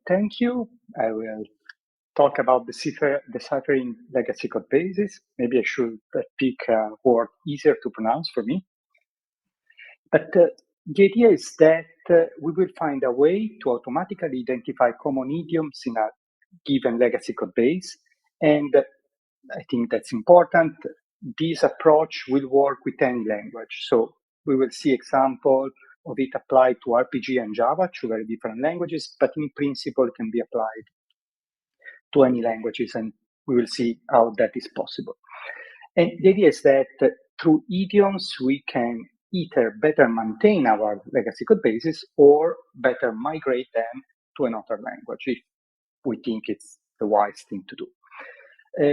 Thank you. I will talk about deciphering legacy code bases. Maybe I should pick a word easier to pronounce for me. But the idea is that we will find a way to automatically identify common idioms in a given legacy code base. And I think that's important. This approach will work with any language. So we will see example of it applied to RPG and Java, two very different languages, but in principle can be applied to any languages, and we will see how that is possible. And the idea is that through idioms, we can either better maintain our legacy code bases or better migrate them to another language if we think it's the wise thing to do.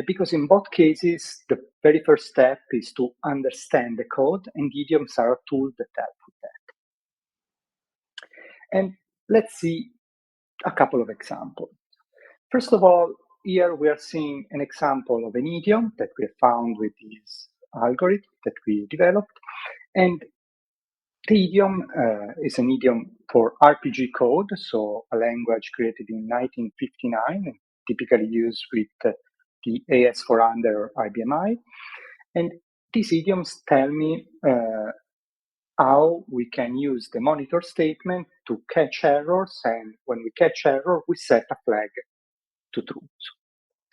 Because in both cases, the very first step is to understand the code, and idioms are a tool that help with that. And let's see a couple of examples. First of all, here we are seeing an example of an idiom that we have found with this algorithm that we developed. And the idiom is an idiom for RPG code, so a language created in 1959, typically used with the AS400 or IBM I. And these idioms tell me how we can use the monitor statement to catch errors, and when we catch error, we set a flag to true.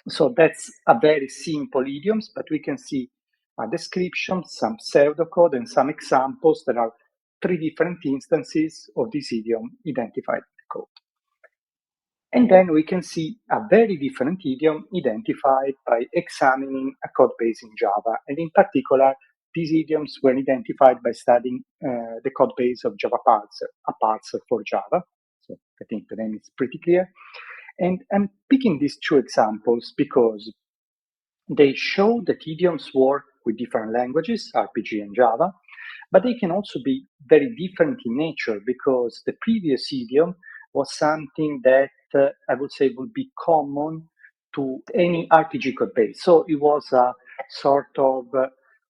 So that's a very simple idioms, but we can see a description, some pseudocode, and some examples that are three different instances of this idiom identified in the code. And then we can see a very different idiom identified by examining a code base in Java. And in particular, these idioms were identified by studying the code base of Java Parser, a parser for Java. So I think the name is pretty clear. And I'm picking these two examples because they show that idioms work with different languages, RPG and Java, but they can also be very different in nature because the previous idiom was something that I would say would be common to any RPG code base. So it was a sort of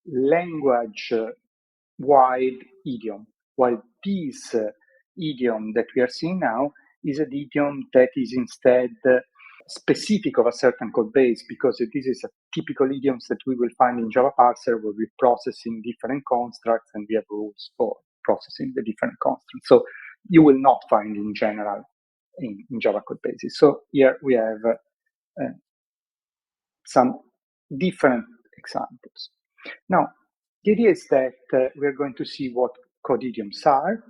language-wide idiom, while this idiom that we are seeing now is an idiom that is instead specific of a certain code base, because this is a typical idioms that we will find in Java parser, where we're processing different constructs and we have rules for processing the different constructs. So you will not find in general in Java code bases. So here we have some different examples. Now, the idea is that we're going to see what code idioms are,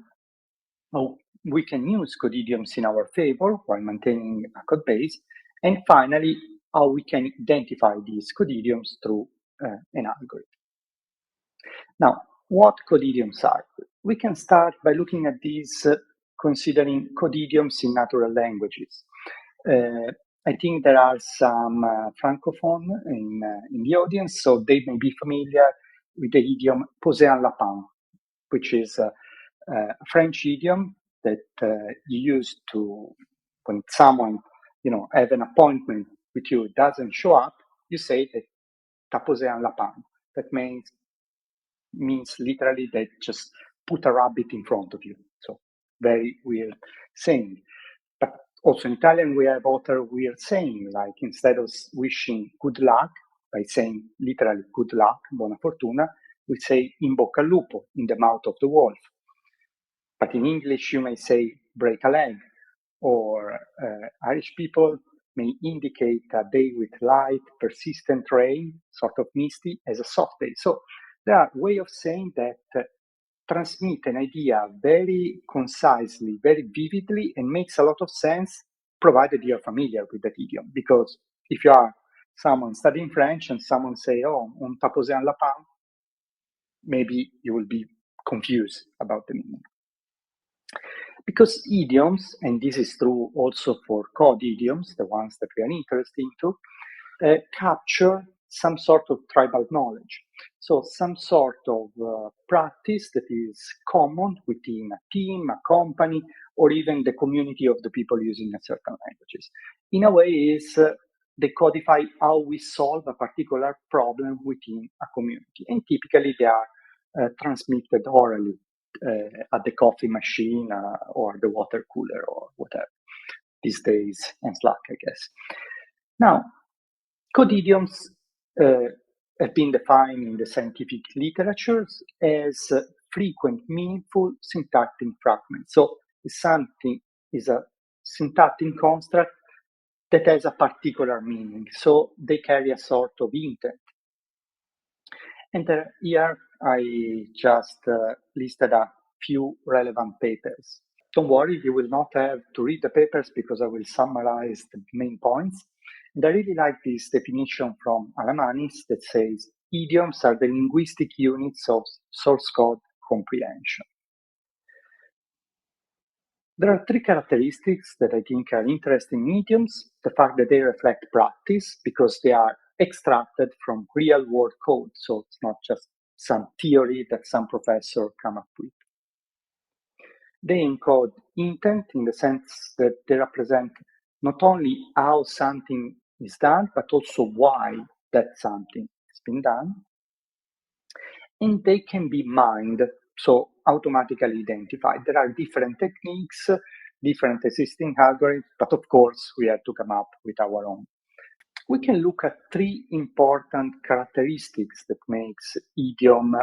how we can use code idioms in our favor while maintaining a code base, and finally, how we can identify these code idioms through an algorithm. Now, what code idioms are? We can start by looking at these considering code idioms in natural languages. I think there are some francophone in the audience, so they may be familiar with the idiom poser un lapin, which is a French idiom that you use to, when someone, have an appointment with you, doesn't show up, you say that t'as posé un lapin. That means literally that just put a rabbit in front of you. So very weird saying. But also in Italian, we have other weird saying, like instead of wishing good luck by saying literally good luck, buona fortuna, we say in bocca al lupo, in the mouth of the wolf. But in English, you may say break a leg, or Irish people may indicate a day with light, persistent rain, sort of misty, as a soft day. So there are ways of saying that transmit an idea very concisely, very vividly, and makes a lot of sense, provided you're familiar with that idiom. Because if you are someone studying French and someone say, oh, on t'a posé un lapin, maybe you will be confused about the meaning. Because idioms, and this is true also for code idioms, the ones that we are interested into, capture some sort of tribal knowledge. So some sort of practice that is common within a team, a company, or even the community of the people using a certain languages. In a way, is they codify how we solve a particular problem within a community. And typically they are transmitted orally at the coffee machine or the water cooler or whatever. these days on Slack, I guess. Now, code idioms have been defined in the scientific literatures as frequent, meaningful syntactic fragments. So something is a syntactic construct that has a particular meaning. So they carry a sort of intent. And here I just listed a few relevant papers. Don't worry, you will not have to read the papers because I will summarize the main points. And I really like this definition from Alamanis that says, idioms are the linguistic units of source code comprehension. There are three characteristics that I think are interesting in idioms. The fact that they reflect practice because they are extracted from real world code. So it's not just some theory that some professor come up with. They encode intent in the sense that they represent not only how something is done, but also why that something has been done. And they can be mined, so automatically identified. There are different techniques, different existing algorithms, but of course we have to come up with our own. We can look at three important characteristics that makes idiom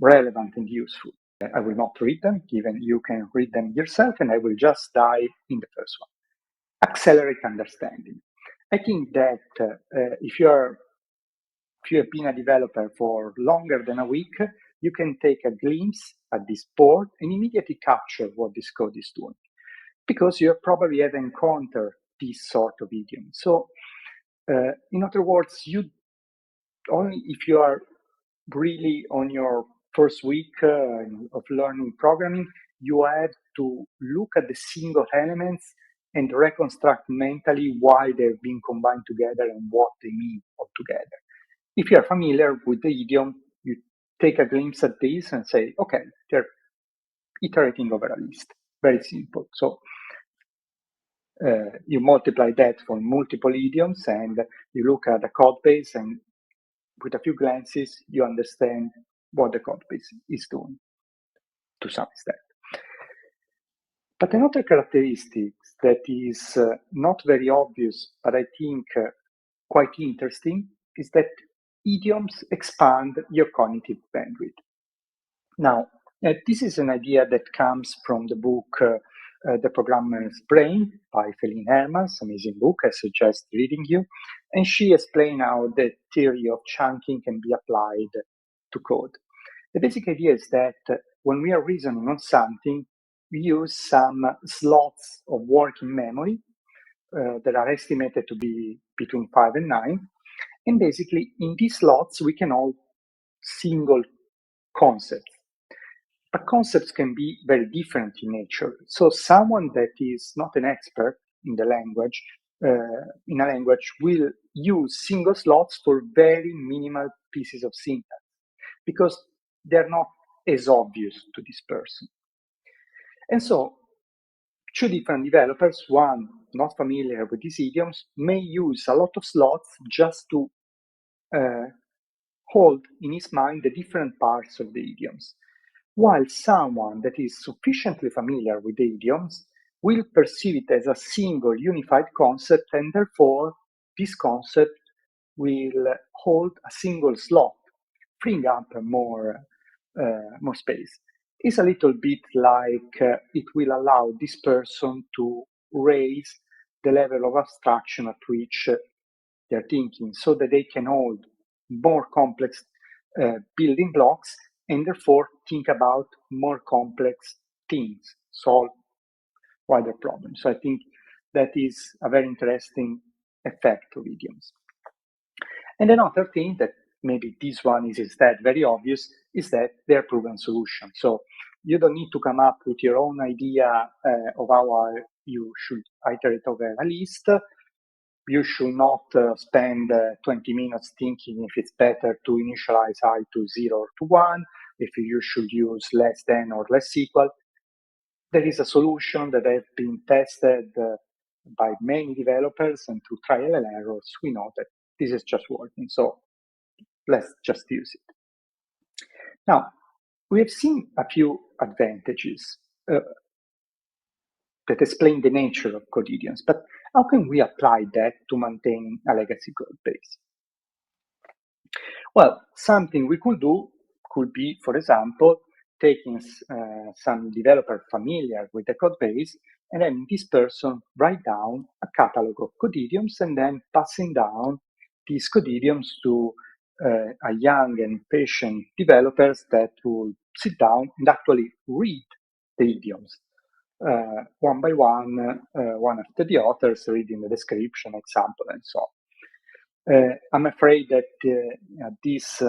relevant and useful. I will not read them, given you can read them yourself, and I will just dive in the first one. Accelerate understanding. I think that if you have been a developer for longer than a week, you can take a glimpse at this board and immediately capture what this code is doing, because you probably have encountered this sort of idiom. So, in other words, you only if you are really on your first week of learning programming, you have to look at the single elements and reconstruct mentally why they've been combined together and what they mean altogether. If you are familiar with the idiom, you take a glimpse at this and say, okay, they're iterating over a list. Very simple. So you multiply that for multiple idioms and you look at the code base, and with a few glances, you understand what the code base is doing to some extent. But another characteristic that is not very obvious, but I think quite interesting, is that idioms expand your cognitive bandwidth. Now, this is an idea that comes from the book The Programmer's Brain by Feline Hermans, amazing book, I suggest reading you. And she explained how the theory of chunking can be applied to code. The basic idea is that when we are reasoning on something, we use some slots of working memory that are estimated to be between 5 and 9. And basically, in these slots, we can hold single concepts. But concepts can be very different in nature. So someone that is not an expert in the language, in a language, will use single slots for very minimal pieces of syntax because they're not as obvious to this person. And so two different developers, one not familiar with these idioms, may use a lot of slots just to hold in his mind the different parts of the idioms, while someone that is sufficiently familiar with the idioms will perceive it as a single unified concept, and therefore this concept will hold a single slot, freeing up more space. It's a little bit like it will allow this person to raise the level of abstraction at which they're thinking, so that they can hold more complex building blocks and therefore think about more complex things, solve wider problems. So I think that is a very interesting effect of idioms. And another thing that maybe this one is instead very obvious is that they're proven solutions. So you don't need to come up with your own idea of how you should iterate over a list. You should not spend 20 minutes thinking if it's better to initialize I to 0 or to 1, if you should use less than or less equal. There is a solution that has been tested by many developers, and through trial and errors, we know that this is just working. So let's just use it. Now, we have seen a few advantages. that explain the nature of code idioms, but how can we apply that to maintain a legacy code base? Well, something we could do could be, for example, taking some developer familiar with the code base and having this person write down a catalog of code idioms and then passing down these code idioms to a young and patient developers that will sit down and actually read the idioms one by one after the others, reading the description, example, and so on. I'm afraid that at this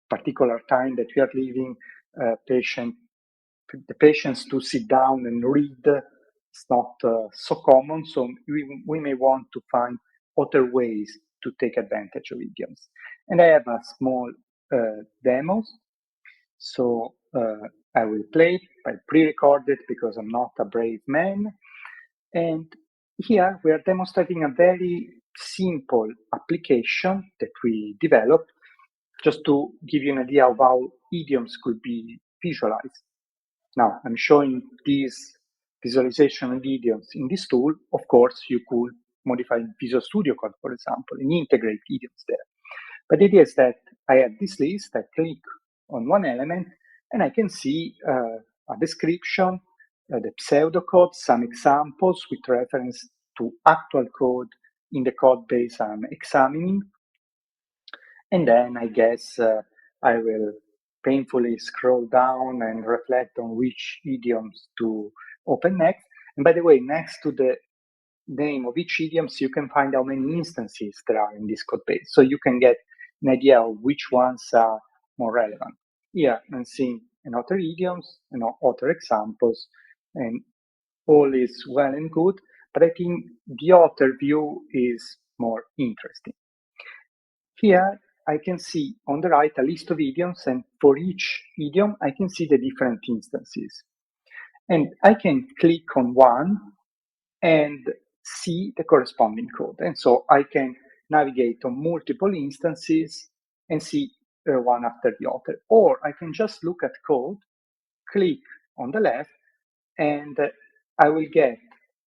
particular time that we are living, the patience to sit down and read is not so common. So we may want to find other ways to take advantage of idioms. And I have a small demos. So I will play it. I pre-recorded because I'm not a brave man. And here we are demonstrating a very simple application that we developed just to give you an idea of how idioms could be visualized. Now, I'm showing this visualization of idioms in this tool. Of course, you could modify Visual Studio Code, for example, and integrate idioms there. But the idea is that I have this list, I click on one element, and I can see a description, the pseudocode, some examples with reference to actual code in the code base I'm examining. And then I guess I will painfully scroll down and reflect on which idioms to open next. And by the way, next to the name of each idioms, you can find how many instances there are in this code base. So you can get an idea of which ones are more relevant. Here I'm seeing another idioms, other examples, and all is well and good, but I think the author view is more interesting. Here I can see on the right a list of idioms, and for each idiom I can see the different instances. And I can click on one and see the corresponding code. And so I can navigate on multiple instances and see one after the other. Or I can just look at code, click on the left, and I will get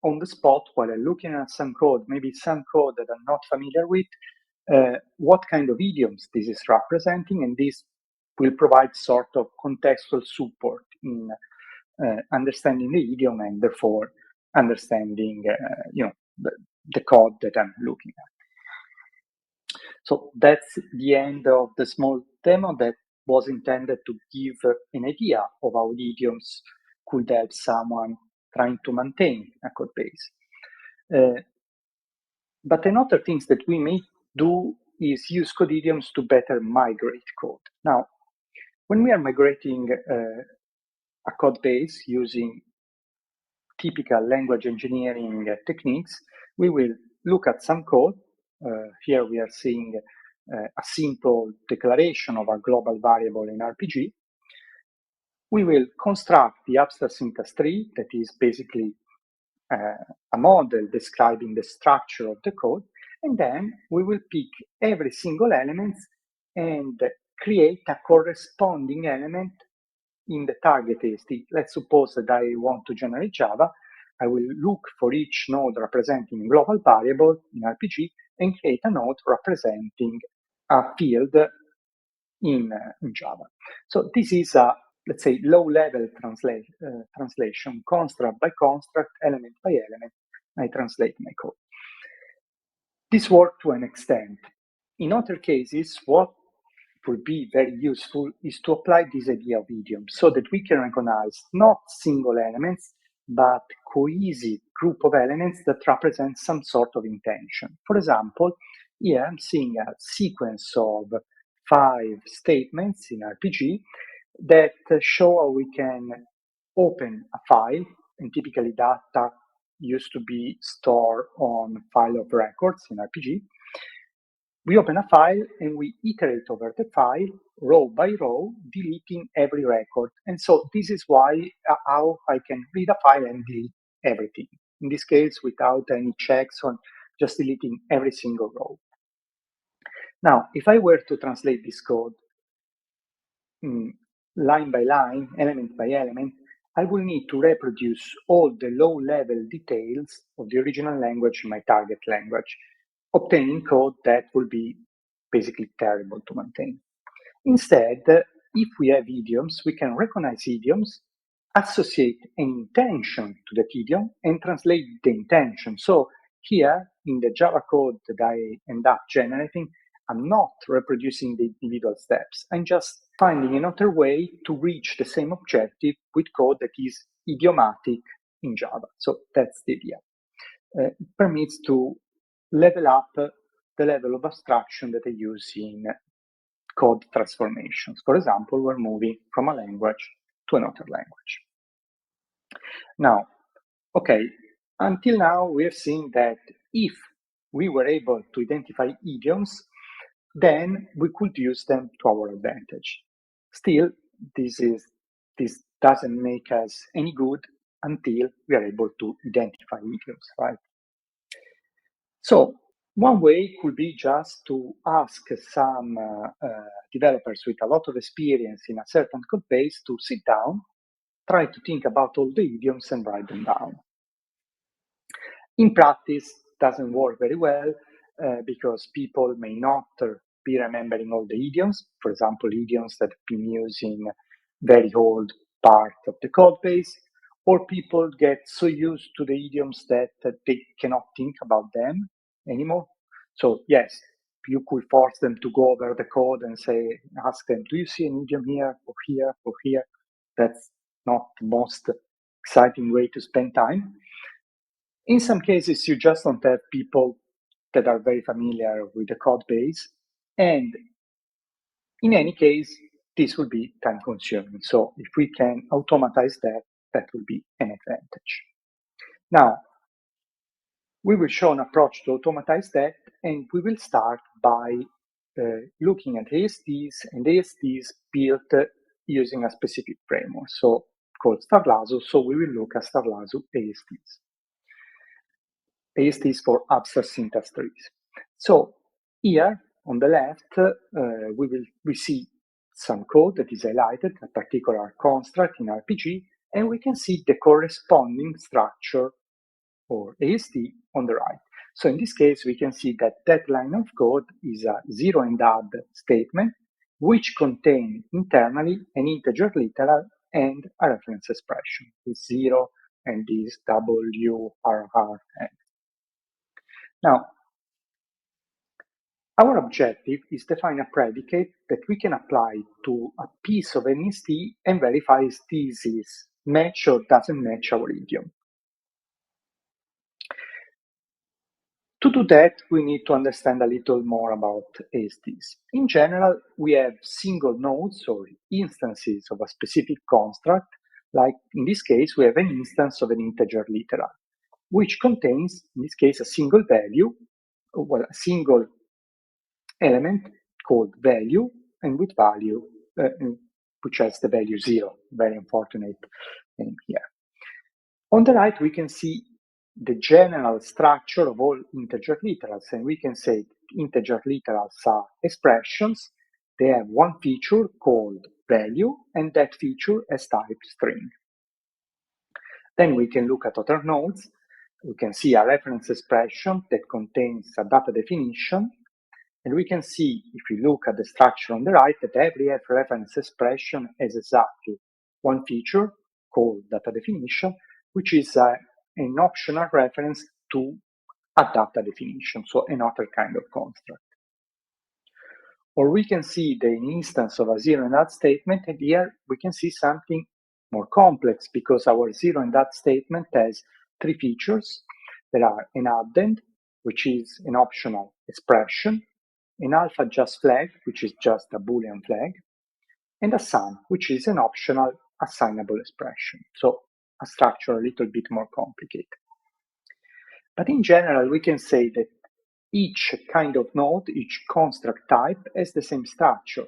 on the spot while I'm looking at some code, maybe some code that I'm not familiar with, what kind of idioms this is representing, and this will provide sort of contextual support in understanding the idiom and therefore understanding the code that I'm looking at. So that's the end of the small demo that was intended to give an idea of how idioms could help someone trying to maintain a code base. But another things that we may do is use code idioms to better migrate code. Now, when we are migrating a code base using typical language engineering techniques, we will look at some code. Here we are seeing a simple declaration of a global variable in RPG. We will construct the abstract syntax tree, that is basically a model describing the structure of the code, and then we will pick every single element and create a corresponding element in the target AST. Let's suppose that I want to generate Java. I will look for each node representing a global variable in RPG and create a node representing a field in Java. So this is a, let's say, low-level translation, construct by construct, element by element. I translate my code. This worked to an extent. In other cases, what would be very useful is to apply this idea of idiom so that we can recognize not single elements, but cohesive group of elements that represent some sort of intention. For example, here I'm seeing a sequence of 5 statements in RPG that show how we can open a file, and typically data used to be stored on file of records in RPG. We open a file and we iterate over the file row by row, deleting every record. And so this is why how I can read a file and delete everything. In this case, without any checks on just deleting every single row. Now, if I were to translate this code line by line, element by element, I will need to reproduce all the low-level details of the original language in my target language, obtaining code that will be basically terrible to maintain. Instead, if we have idioms, we can recognize idioms, associate an intention to that idiom, and translate the intention. So here, in the Java code that I end up generating, I'm not reproducing the individual steps. I'm just finding another way to reach the same objective with code that is idiomatic in Java. So that's the idea. It permits to level up the level of abstraction that I use in code transformations. For example, we're moving from a language to another language. Now, okay, until now we have seen that if we were able to identify idioms, then we could use them to our advantage. Still, this doesn't make us any good until we are able to identify idioms, right? So one way could be just to ask some developers with a lot of experience in a certain code base to sit down, try to think about all the idioms and write them down. In practice, it doesn't work very well because people may not be remembering all the idioms. For example, idioms that have been used in very old part of the code base, or people get so used to the idioms that they cannot think about them anymore. So yes, you could force them to go over the code and ask them, do you see an idiom here or here or here? That's not the most exciting way to spend time. In some cases, you just don't have people that are very familiar with the code base. And in any case, this will be time consuming. So if we can automatize that, that will be an advantage. Now, we will show an approach to automatize that, and we will start by looking at ASTs and ASTs built using a specific framework, so called Starlasu. So we will look at Starlasu ASTs. ASTs for abstract syntax trees. So here on the left, we see some code that is highlighted, a particular construct in RPG, and we can see the corresponding structure or AST on the right. So in this case, we can see that that line of code is a zero and add statement, which contains internally an integer literal and a reference expression with 0 and this WRR. Now, our objective is to find a predicate that we can apply to a piece of an AST and verify if this is match or doesn't match our idiom. To do that, we need to understand a little more about ASTs. In general, we have single nodes or instances of a specific construct. Like in this case, we have an instance of an integer literal, which contains, in this case, a single value, well, a single element called value, and with value, which has the value 0, very unfortunate name here. On the right, we can see the general structure of all integer literals, and we can say integer literals are expressions. They have one feature called value, and that feature has type string. Then we can look at other nodes. We can see a reference expression that contains a data definition. And we can see, if we look at the structure on the right, that every reference expression has exactly one feature called data definition, which is an optional reference to a data definition, so another kind of construct. Or we can see the instance of a zero and add statement, and here we can see something more complex because our zero and add statement has three features that are an addend, which is an optional expression, an alpha just flag, which is just a Boolean flag, and a sum, which is an optional assignable expression. So a structure a little bit more complicated. But in general, we can say that each kind of node, each construct type has the same structure.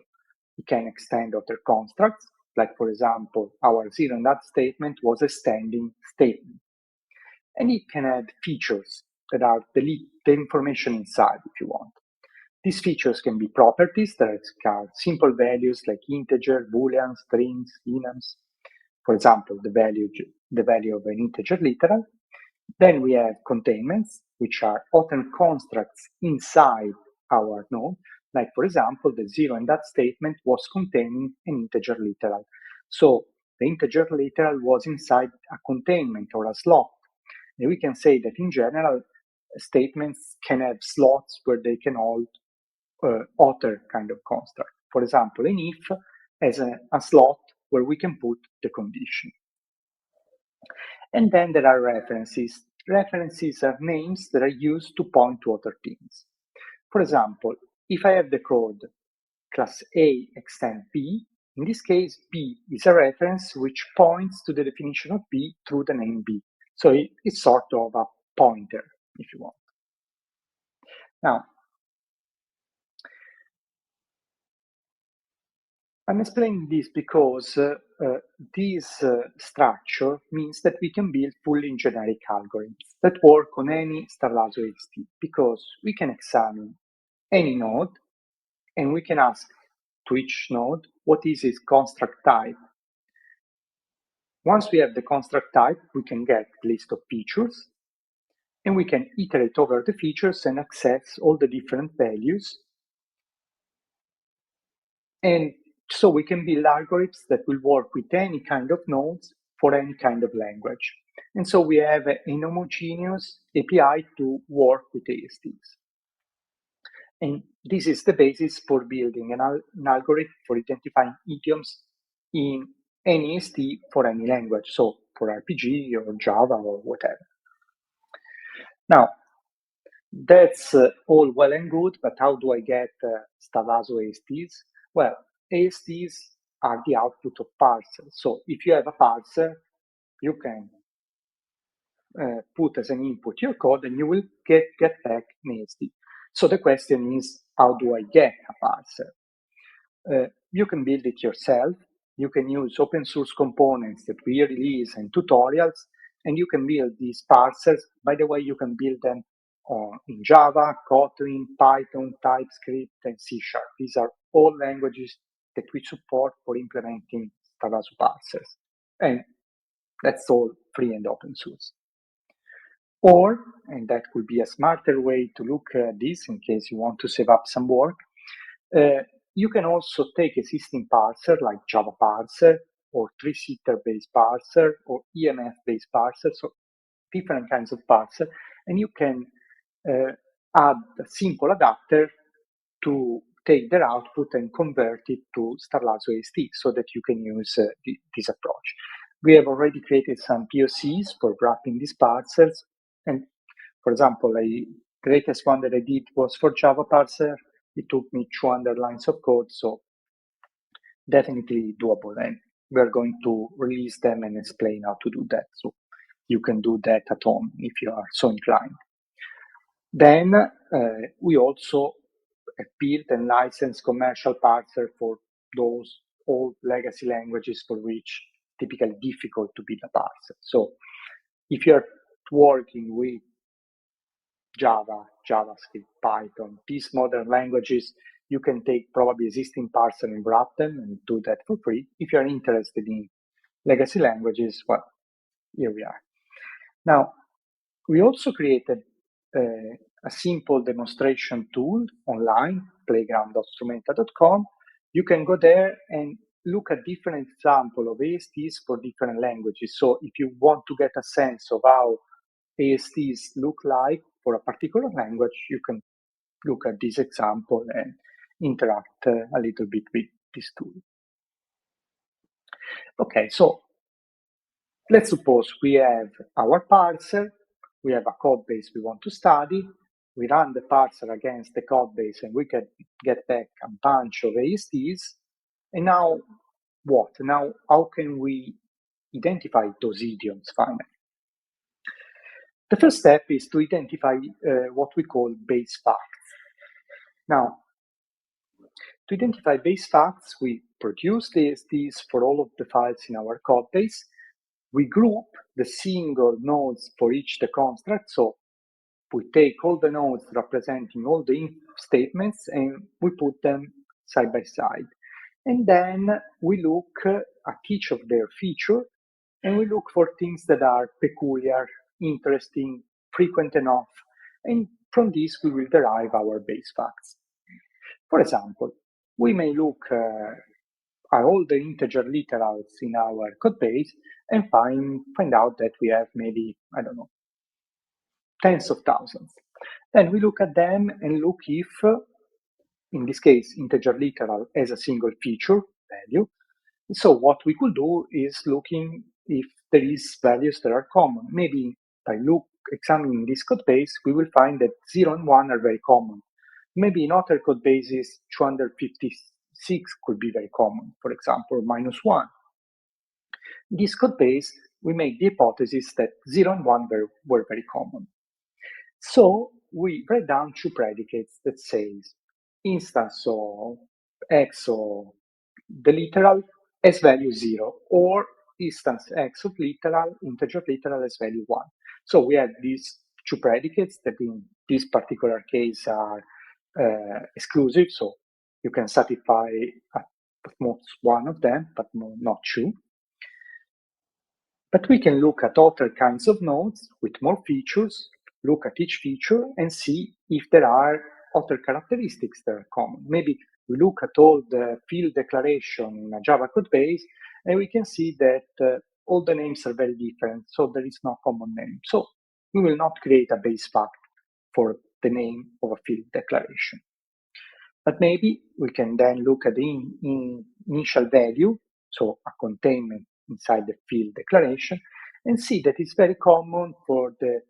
It can extend other constructs, like for example, our zero and add statement was extending statement. And it can add features that are the information inside if you want. These features can be properties that are simple values like integer, boolean, strings, enums. for example, the value of an integer literal. Then we have containments, which are often constructs inside our node. Like, for example, the 0 and that statement was containing an integer literal. So the integer literal was inside a containment or a slot. And we can say that in general, statements can have slots where they can hold other kind of construct. For example, an if has a slot where we can put the condition. And then there are references. References are names that are used to point to other things. For example, if I have the code class A extend B, in this case, B is a reference which points to the definition of B through the name B. So it's sort of a pointer, if you want. Now, I'm explaining this because this structure means that we can build fully generic algorithms that work on any Starlasu AST, because we can examine any node and we can ask to each node what is its construct type. Once we have the construct type, we can get a list of features and we can iterate over the features and access all the different values. And so we can build algorithms that will work with any kind of nodes for any kind of language. And so we have an homogeneous API to work with ASTs. And this is the basis for building an algorithm for identifying idioms in any AST for any language, so for RPG or Java or whatever. Now, that's all well and good, but how do I get Starlasu ASTs? Well, ASTs are the output of parsers. So if you have a parser, you can put as an input your code and you will get back an AST. So the question is, how do I get a parser? You can build it yourself. You can use open source components that we release in tutorials, and you can build these parsers. By the way, you can build them in Java, Kotlin, Python, TypeScript, and C#. These are all languages that we support for implementing Starlasu parsers. And that's all free and open source. Or, and that could be a smarter way to look at this in case you want to save up some work, you can also take existing parser like Java parser or tree-sitter based parser or EMF based parser, so different kinds of parser, and you can add a simple adapter to take their output and convert it to Starlasu AST so that you can use this approach. We have already created some POCs for wrapping these parsers, and for example, the latest one that I did was for Java parser. It took me 200 lines of code, so definitely doable. And we're going to release them and explain how to do that. So you can do that at home if you are so inclined. Then we also built and licensed commercial parser for those old legacy languages for which typically difficult to build a parser. So if you're working with Java, JavaScript, Python, these modern languages, you can take probably existing parser and wrap them and do that for free. If you're interested in legacy languages, well, here we are. Now, we also created a simple demonstration tool online, playground.strumenta.com. You can go there and look at different examples of ASTs for different languages. So if you want to get a sense of how ASTs look like for a particular language, you can look at this example and interact a little bit with this tool. Okay, so let's suppose we have our parser, we have a code base we want to study, we run the parser against the code base and we can get back a bunch of ASTs. And now what? Now, how can we identify those idioms finally? The first step is to identify what we call base facts. Now, to identify base facts, we produce the ASTs for all of the files in our code base. We group the single nodes for each the construct. So we take all the nodes representing all the if statements and we put them side by side. And then we look at each of their features and we look for things that are peculiar, interesting, frequent enough, and from this we will derive our base facts. For example, we may look at all the integer literals in our code base and find out that we have maybe, I don't know, tens of thousands. Then we look at them and look if, in this case, integer literal has a single feature value. So what we could do is looking if there is values that are common. Maybe by examining this code base, we will find that 0 and 1 are very common. Maybe in other code bases, 256 could be very common, for example, -1. In this code base, we make the hypothesis that 0 and 1 were very common. So we write down two predicates that says instance of x of the literal as value 0, or instance x of literal, integer literal as value 1. So we have these two predicates that in this particular case are exclusive, so you can satisfy at most one of them, but not two. But we can look at other kinds of nodes with more features, look at each feature and see if there are other characteristics that are common. Maybe we look at all the field declaration in a Java code base and we can see that all the names are very different, so there is no common name. So we will not create a base fact for the name of a field declaration. But maybe we can then look at the initial value, so a containment inside the field declaration, and see that it's very common for the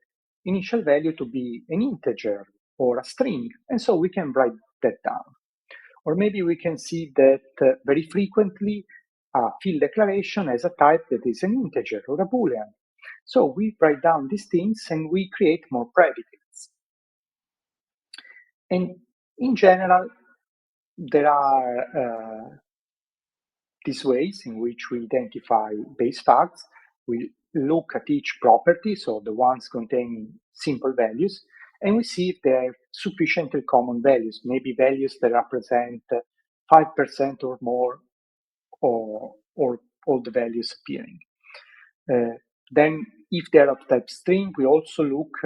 initial value to be an integer or a string, and so we can write that down. Or maybe we can see that very frequently a field declaration has a type that is an integer or a Boolean. So we write down these things and we create more predicates. And in general, there are these ways in which we identify base facts. We look at each property, so the ones containing simple values, and we see if they have sufficiently common values, maybe values that represent 5% or more, or all the values appearing. Then, if they're of type string, we also look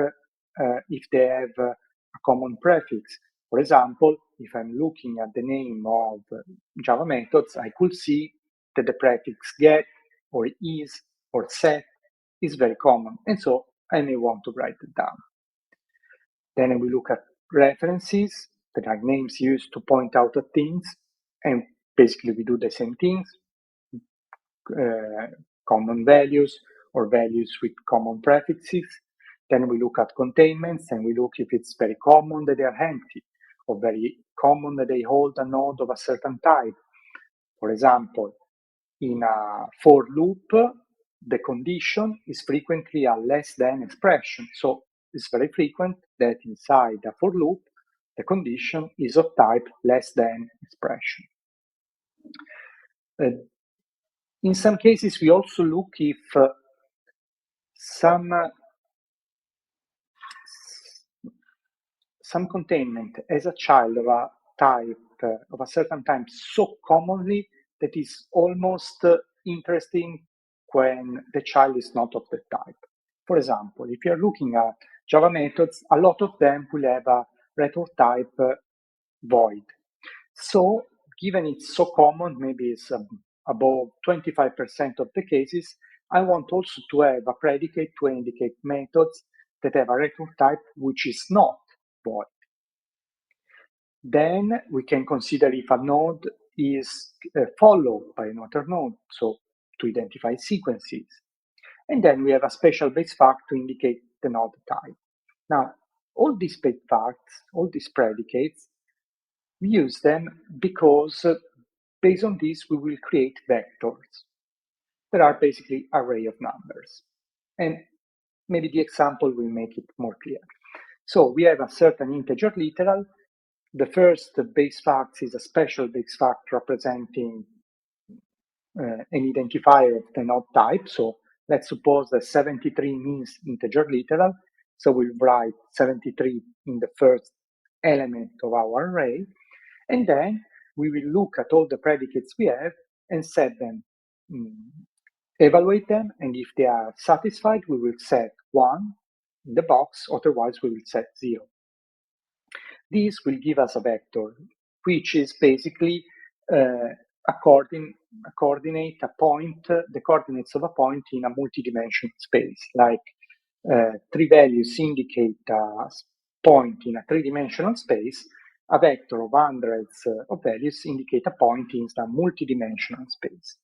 if they have a common prefix. For example, if I'm looking at the name of Java methods, I could see that the prefix get or is or set is very common, and so I may want to write it down. Then we look at references that are names used to point out at things, and basically we do the same things, common values or values with common prefixes. Then we look at containments and we look if it's very common that they are empty or very common that they hold a node of a certain type. For example, in a for loop, the condition is frequently a less than expression. So it's very frequent that inside a for loop, the condition is of type less than expression. In some cases, we also look if some containment as a child of a type, of a certain type so commonly that is almost interesting when the child is not of the type. For example, if you're looking at Java methods, a lot of them will have a return type void. So given it's so common, maybe it's above 25% of the cases, I want also to have a predicate to indicate methods that have a return type which is not void. Then we can consider if a node is followed by another node, so to identify sequences. And then we have a special base fact to indicate the node type. Now, all these base facts, all these predicates, we use them because based on this, we will create vectors that are basically array of numbers. And maybe the example will make it more clear. So we have a certain integer literal. The first base fact is a special base fact representing an identifier of the node type. So let's suppose that 73 means integer literal. So we'll write 73 in the first element of our array. And then we will look at all the predicates we have and set them evaluate them, and if they are satisfied, we will set 1 in the box, otherwise we will set 0. This will give us a vector, which is basically a coordinate, a point, the coordinates of a point in a multidimensional space. Like 3 values indicate a point in a 3-dimensional space, a vector of hundreds of values indicate a point in a multidimensional space.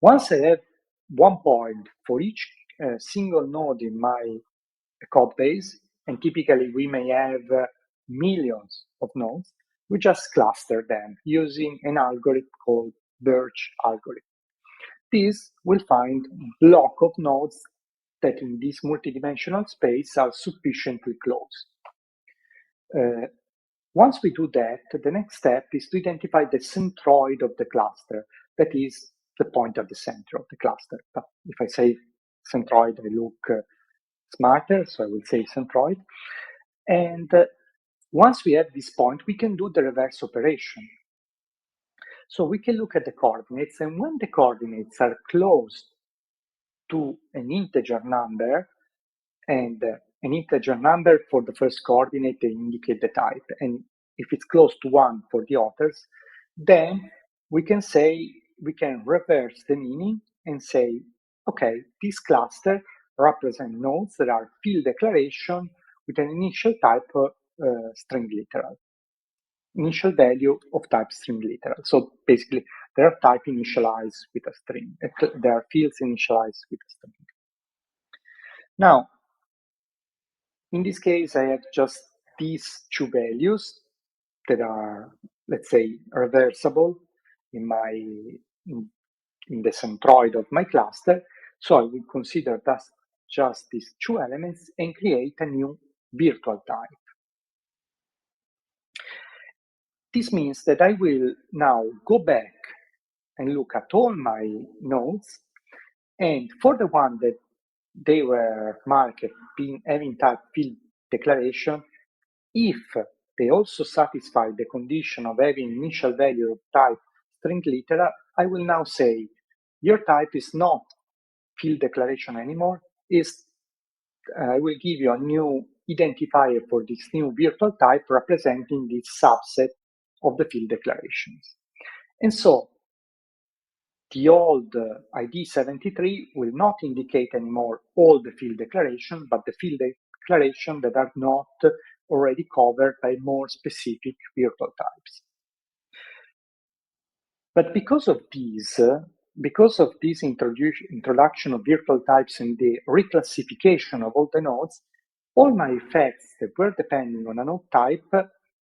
Once I have 1 point for each single node in my code base, and typically we may have millions of nodes, we just cluster them using an algorithm called Birch algorithm. This will find block of nodes that in this multidimensional space are sufficiently close. Once we do that, the next step is to identify the centroid of the cluster, that is the point at the center of the cluster. But if I say centroid, I look smarter, so I will say centroid. And once we have this point, we can do the reverse operation. So we can look at the coordinates, and when the coordinates are close to an integer number, and an integer number for the first coordinate, they indicate the type, and if it's close to 1 for the others, then we can reverse the meaning and say, okay, this cluster represents nodes that are field declaration with an initial type string literal, initial value of type string literal. So basically, there are type initialized with a string. There are fields initialized with a string. Now, in this case, I have just these 2 values that are, let's say, reversible in the centroid of my cluster. So I will consider just these 2 elements and create a new virtual type. This means that I will now go back and look at all my nodes, and for the one that they were marked having type field declaration, if they also satisfy the condition of having initial value of type string literal, I will now say your type is not field declaration anymore. I will give you a new identifier for this new virtual type representing this subset of the field declarations. And so the old ID 73 will not indicate anymore all the field declaration, but the field declaration that are not already covered by more specific virtual types. But because of this introduction of virtual types and the reclassification of all the nodes, all my effects that were depending on a node type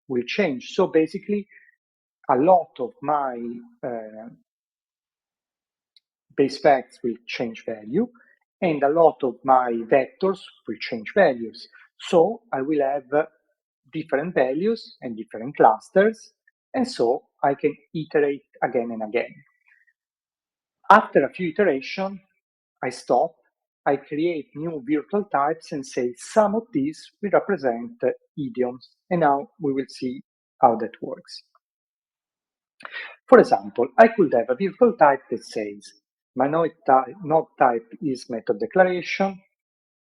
will change. So basically, a lot of my base facts will change value, and a lot of my vectors will change values. So I will have different values and different clusters, and so I can iterate again and again. After a few iterations, I stop, I create new virtual types and say some of these will represent idioms, and now we will see how that works. For example, I could have a virtual type that says my node type is method declaration,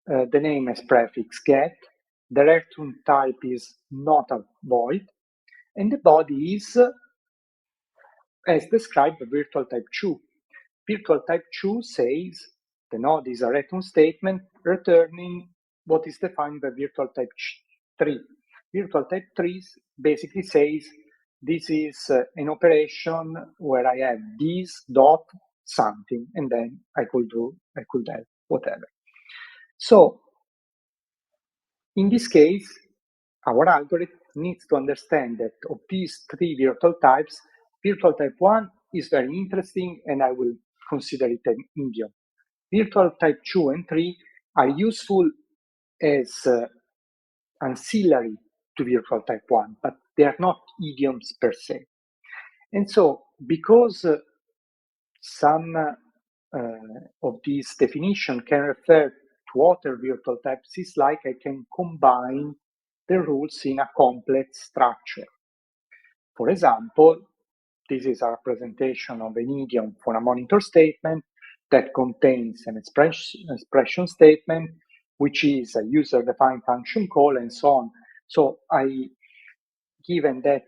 the name as prefix get, the return type is not a void, and the body is, as described by virtual type 2. Virtual type 2 says the node is a return statement returning what is defined by virtual type 3. Virtual type 3 basically says this is an operation where I have this dot something, and then I could have whatever. So in this case, our algorithm needs to understand that of these 3 virtual types, virtual type 1 is very interesting, and I will consider it an idiom. Virtual type 2 and 3 are useful as ancillary to virtual type 1, but they are not idioms per se. And so, because some of these definitions can refer to other virtual types, it's like I can combine the rules in a complex structure. For example, this is a representation of an idiom for a monitor statement. that contains an expression statement, which is a user-defined function call, and so on. So given that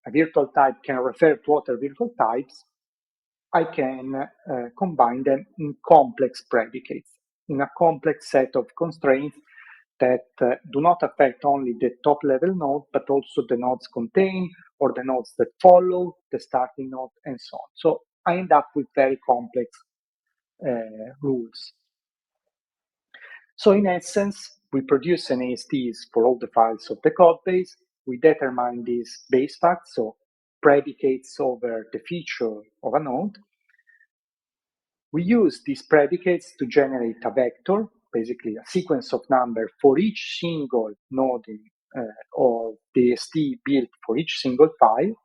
a virtual type can refer to other virtual types, I can combine them in complex predicates, in a complex set of constraints that do not affect only the top level node, but also the nodes contained or the nodes that follow the starting node and so on. So I end up with very complex rules. So in essence, we produce an ASTs for all the files of the code base. We determine these base facts, so predicates over the feature of a node. We use these predicates to generate a vector, basically a sequence of numbers for each single node of the AST built for each single file.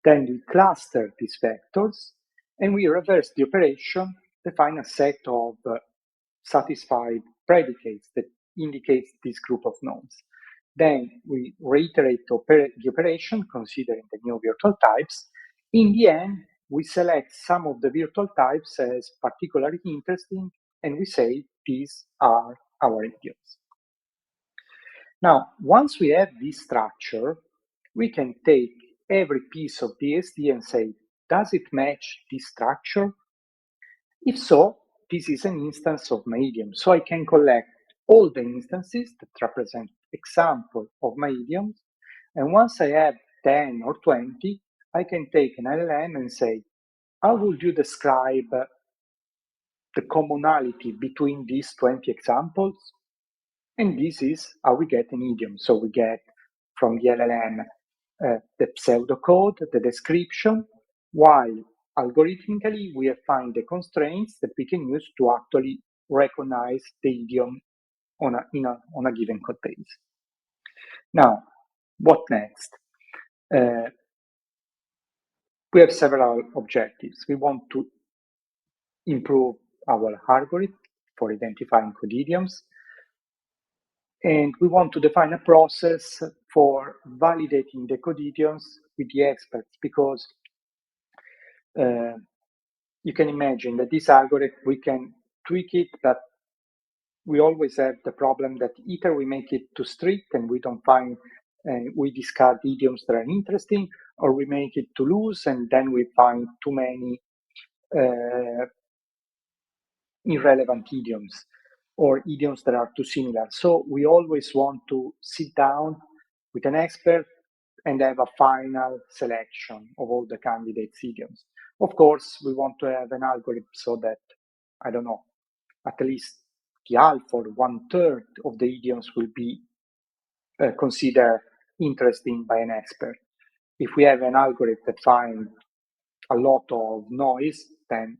Then we cluster these vectors and we reverse the operation, define a set of satisfied predicates that indicates this group of nodes. Then we reiterate the operation considering the new virtual types. In the end, we select some of the virtual types as particularly interesting, and we say these are our idioms. Now, once we have this structure, we can take every piece of DSD and say, does it match this structure? If so, this is an instance of my idiom. So I can collect all the instances that represent example of my idioms. And once I have 10 or 20, I can take an LLM and say, how would you describe the commonality between these 20 examples? And this is how we get an idiom. So we get from the LLM the pseudocode, the description, while algorithmically we have found the constraints that we can use to actually recognize the idiom on a given code base. Now, what next? We have several objectives. We want to improve our algorithm for identifying code idioms. And we want to define a process for validating the code idioms with the experts, because you can imagine that this algorithm, we can tweak it, but we always have the problem that either we make it too strict and we don't find, we discard idioms that are interesting, or we make it too loose and then we find too many irrelevant idioms or idioms that are too similar. So we always want to sit down with an expert and have a final selection of all the candidates' idioms. Of course, we want to have an algorithm so that, I don't know, at least the half or 1/3 of the idioms will be considered interesting by an expert. If we have an algorithm that finds a lot of noise, then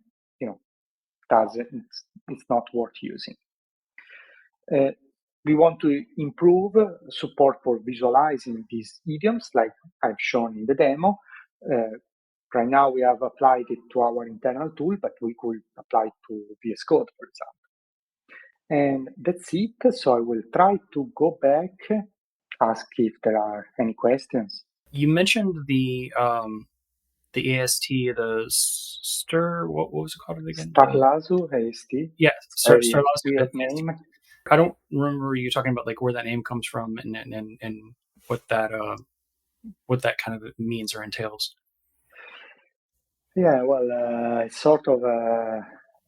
it's not worth using. We want to improve support for visualizing these idioms, like I've shown in the demo. Right now, we have applied it to our internal tool, but we could apply it to VS Code, for example. And that's it. So I will try to go back, ask if there are any questions. You mentioned the AST, the what was it called again? Starlasu AST. Yeah, Very Starlasu. weird name. I don't remember you talking about like where that name comes from and what that kind of means or entails. Yeah, well, it's sort of a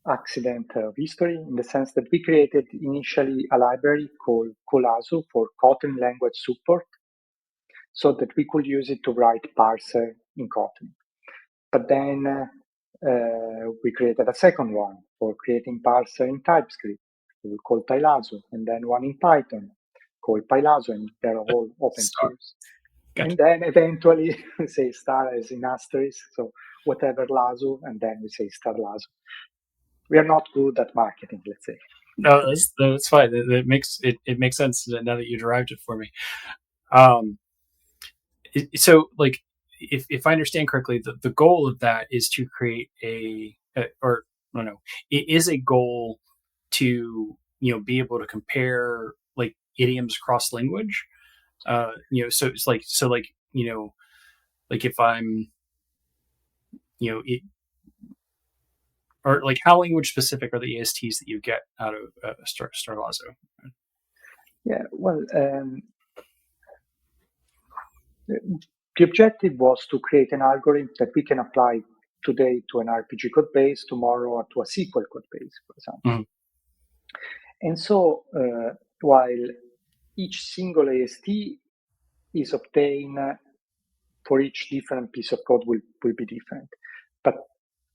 accident of history in the sense that we created initially a library called Colasu for Kotlin language support, so that we could use it to write parser in Kotlin. But then we created a second one for creating parser in TypeScript, we call Tylasu, and then one in Python called Pylasu, and they're all open source. Gotcha. And then eventually we say star as in asterisk, so whatever Lasu, and then we say Starlasu. We are not good at marketing, let's say. No, that's fine. It makes sense now that you derived it for me. So, like, if I understand correctly, the goal of that is to create or I don't know, it is a goal to be able to compare like idioms cross language. So it's like like if I'm or like how language specific are the ASTs that you get out of Starlasu? Yeah, well, the objective was to create an algorithm that we can apply today to an RPG code base, tomorrow to a SQL code base, for example. Mm-hmm. And so while each single AST is obtained for each different piece of code will be different, but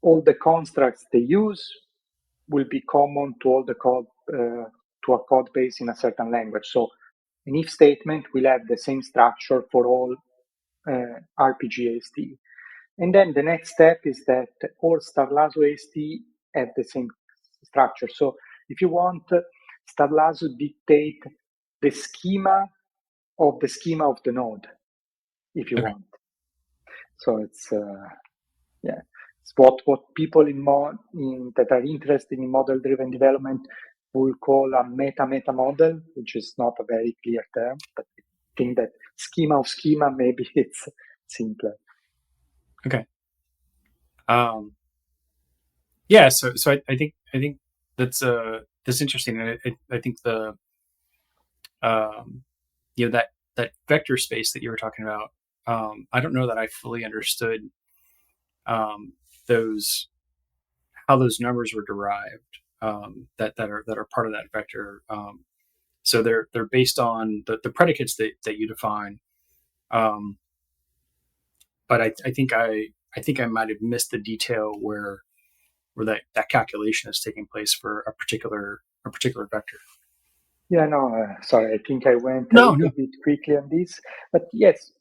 all the constructs they use will be common to all the code, to a code base in a certain language. So an if statement will have the same structure for all RPG AST. And then the next step is that all Starlasu AST have the same structure. So if you want, Starlasu dictate the schema of the node, if you Okay. want. So it's it's what people that are interested in model-driven development will call a meta model, which is not a very clear term, but I think that schema of schema, maybe it's simpler. Okay. Yeah. So I think that's interesting, and I think the that vector space that you were talking about. I don't know that I fully understood those how those numbers were derived that are part of that vector. So they're based on the predicates that you define. But I think I might have missed the detail where that calculation is taking place for a particular vector. Yeah, no, sorry, I think I went a No, little bit quickly on this. But yes,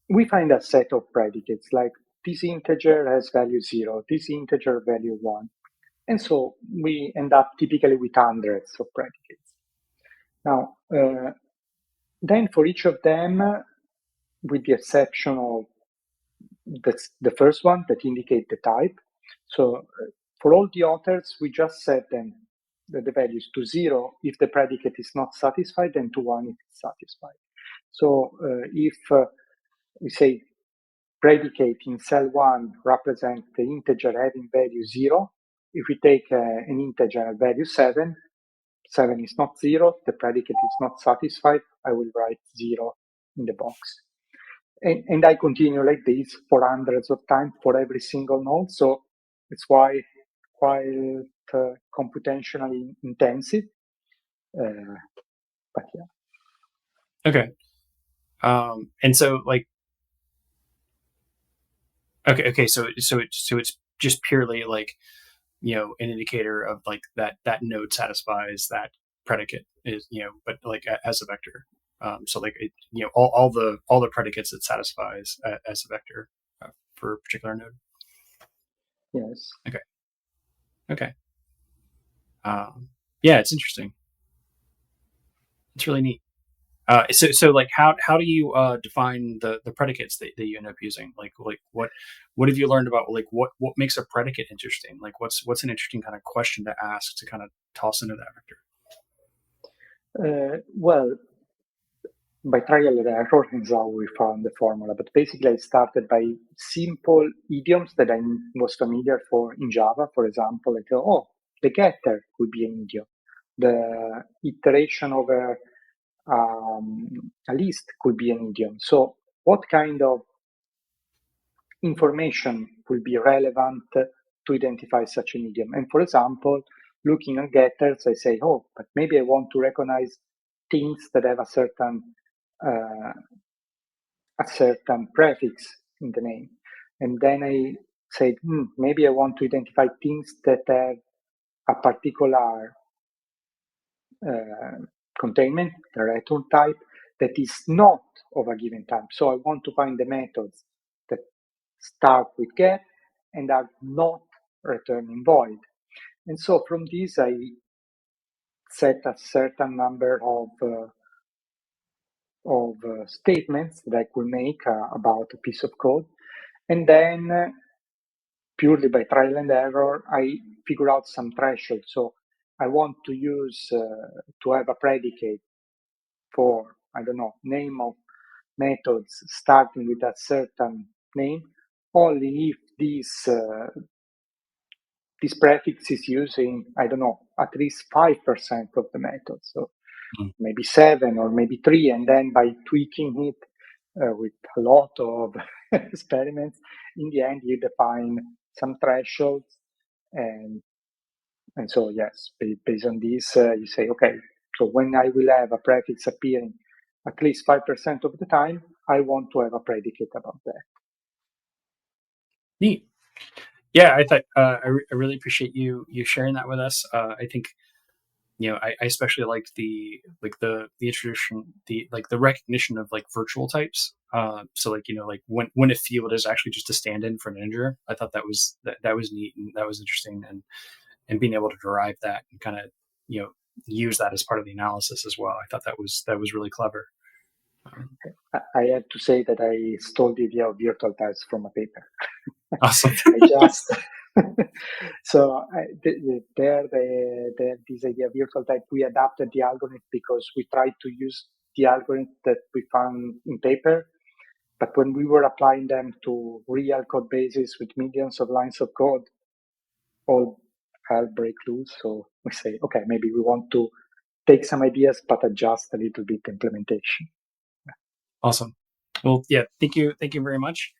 we find a set of predicates, like this integer has value 0, this integer value 1. And so we end up typically with hundreds of predicates. Now, then for each of them, with the exception of the first one that indicate the type. So for all the others, we just set them the values to 0 if the predicate is not satisfied, and to 1 if it's satisfied. So if we say predicate in cell 1 represent the integer having value 0, if we take an integer at value 7, 7 is not 0, the predicate is not satisfied, I will write 0 in the box. And I continue like this for hundreds of times for every single node. So it's quite computationally intensive. But yeah. Okay. And so like, okay. So it's just purely like, an indicator of like that node satisfies that predicate is, but like as a vector. So like, all the predicates it satisfies as a vector for a particular node. Yes. Okay. Yeah, it's interesting. It's really neat. So like how do you define the predicates that you end up using? Like what have you learned about like what makes a predicate interesting? Like what's an interesting kind of question to ask to kind of toss into that vector? Well, by trial and error is how we found the formula. But basically, I started by simple idioms that I was familiar for in Java. For example, like, the getter could be an idiom. The iteration over a list could be an idiom. So what kind of information will be relevant to identify such an idiom? And for example, looking at getters, I say, but maybe I want to recognize things that have a certain prefix in the name. And then I said, maybe I want to identify things that have a particular containment, the return type, that is not of a given type. So I want to find the methods that start with get and are not returning void. And so from this, I set a certain number of statements that I could make about a piece of code. And then purely by trial and error, I figure out some threshold. So I want to use to have a predicate for, I don't know, name of methods starting with a certain name, only if this this prefix is using, I don't know, at least 5% of the method. So maybe 7 or maybe 3. And then by tweaking it with a lot of experiments, in the end, you define some thresholds. And so, yes, based on this, you say, okay, so when I will have a prefix appearing at least 5% of the time, I want to have a predicate about that. Neat. Yeah, I thought I really appreciate you sharing that with us. I think I especially liked the introduction, the recognition of like virtual types. So like like when a field is actually just a stand-in for an integer. I thought that was neat and that was interesting, and being able to derive that and kind of use that as part of the analysis as well. I thought that was really clever. I have to say that I stole the idea of virtual types from a paper. Awesome. I just so this idea of virtual type, we adapted the algorithm because we tried to use the algorithm that we found in paper, but when we were applying them to real code bases with millions of lines of code, all hell break loose. So we say, okay, maybe we want to take some ideas but adjust a little bit the implementation. Awesome. Well, yeah, thank you very much.